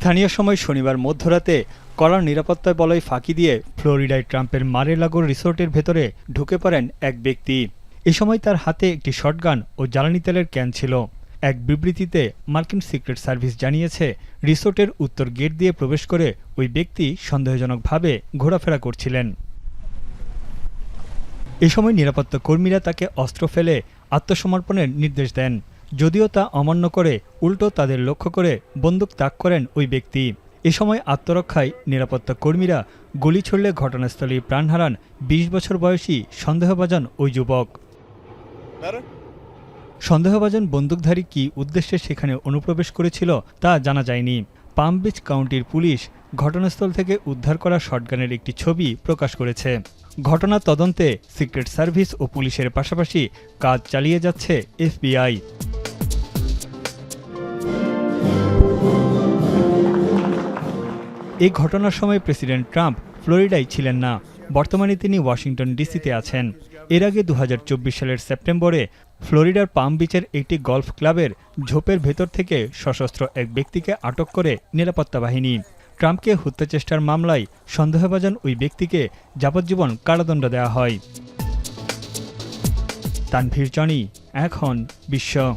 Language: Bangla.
স্থানীয় সময় শনিবার মধ্যরাতে কড়া নিরাপত্তায় বলয় ফাঁকি দিয়ে ফ্লোরিডায় ট্রাম্পের মারে-লাগোর রিসোর্টের ভেতরে ঢুকে পড়েন এক ব্যক্তি। এ সময় তার হাতে একটি শটগান ও জ্বালানি তেলের ক্যান ছিল। এক বিবৃতিতে মার্কিন সিক্রেট সার্ভিস জানিয়েছে, রিসোর্টের উত্তর গেট দিয়ে প্রবেশ করে ওই ব্যক্তি সন্দেহজনকভাবে ঘোরাফেরা করছিলেন। এ সময় নিরাপত্তা কর্মীরা তাকে অস্ত্র ফেলে আত্মসমর্পণের নির্দেশ দেন। যদিও তা অমান্য করে উল্টো তাদের লক্ষ্য করে বন্দুক তাক করেন ওই ব্যক্তি। এ সময় আত্মরক্ষায় নিরাপত্তা কর্মীরা গুলি ছুড়লে ঘটনাস্থলেই প্রাণ হারান ২০ বছর বয়সী সন্দেহভাজন ওই যুবক। সন্দেহভাজন বন্দুকধারী কী উদ্দেশ্যে সেখানে অনুপ্রবেশ করেছিল তা জানা যায়নি। পাম বিচ কাউন্টির পুলিশ ঘটনাস্থল থেকে উদ্ধার করা শটগানের একটি ছবি প্রকাশ করেছে। ঘটনা তদন্তে সিক্রেট সার্ভিস ও পুলিশের পাশাপাশি কাজ চালিয়ে যাচ্ছে FBI। এই ঘটনার সময় প্রেসিডেন্ট ট্রাম্প ফ্লোরিডায় ছিলেন না। বর্তমানে তিনি ওয়াশিংটন ডিসিতে আছেন। এর আগে ২০২৪ সালের সেপ্টেম্বরে ফ্লোরিডার পাম বিচের একটি গলফ ক্লাবের ঝোপের ভেতর থেকে সশস্ত্র এক ব্যক্তিকে আটক করে নিরাপত্তা বাহিনী। ট্রাম্পকে হত্যাচেষ্টার মামলায় সন্দেহভাজন ওই ব্যক্তিকে যাবজ্জীবন কারাদণ্ড দেওয়া হয়। তানভীর জনি, এখন বিশ্ব।